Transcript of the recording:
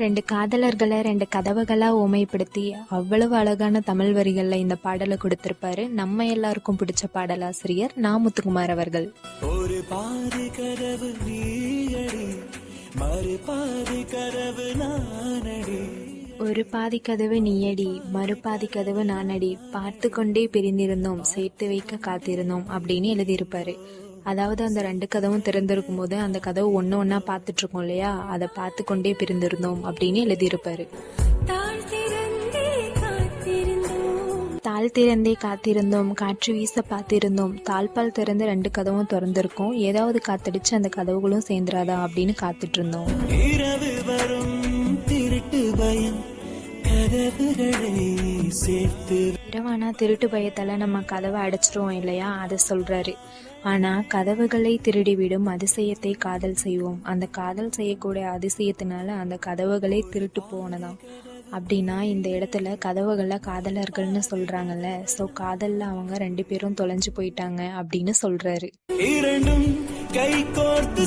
ரெண்டு காதலர்களை ரெண்டு கதவுகளா ஓமைப்படுத்தி அவ்வளவு அழகான தமிழ் வரிகள்ல இந்த பாடலை கொடுத்திருப்பாரு நம்ம எல்லாருக்கும் பிடிச்ச பாடலாசிரியர் நா. முத்துக்குமார் அவர்கள். ஒரு பாதி கதவு நீயடி, மறு பாதி கதவு நானடி. ஒரு பாதி கதவு நீயடி, மறுபாதி கதவு நானடி, பார்த்து கொண்டே பிரிந்திருந்தோம், சேர்த்து வைக்க காத்திருந்தோம் அப்படின்னு எழுதியிருப்பாரு. அதாவது அந்த ரெண்டு கதவும் திறந்திருக்கும் போது அந்த கதவு ஒன்னா பார்த்துட்டு இருக்கோம் இல்லையா, அதை பார்த்து கொண்டே பிரிந்திருந்தோம் அப்படின்னு எழுதியிருப்பாரு. தாழ் திறந்தே காத்திருந்தோம், காற்று வீச பார்த்திருந்தோம், தாழ்பால் திறந்து ரெண்டு கதவும் திறந்திருக்கும், ஏதாவது காத்தடிச்சு அந்த கதவுகளும் சேர்ந்துராதா அப்படின்னு காத்துட்டு இருந்தோம். இரவு வரும் திருட்டு பயம் கதவுகளை சேர்த்து. இரவானா திருட்டு பயத்தால நம்ம கதவை அடைச்சிருவோம் இல்லையா, அதை சொல்றாரு. ஆனா கதவுகளை திருடிவிடும் அதிசயத்தை காதல் செய்வோம், அந்த காதல் செய்யக்கூடிய அதிசயத்தினால அந்த கதவுகளை திருட்டு போனதாம். அப்படின்னா இந்த இடத்துல கதவுகள்ல காதலர்கள்னு சொல்றாங்கல்ல, சோ காதல்ல அவங்க ரெண்டு பேரும் தொலைஞ்சு போயிட்டாங்க அப்படின்னு சொல்றாரு. இரண்டும் கை கோர்த்து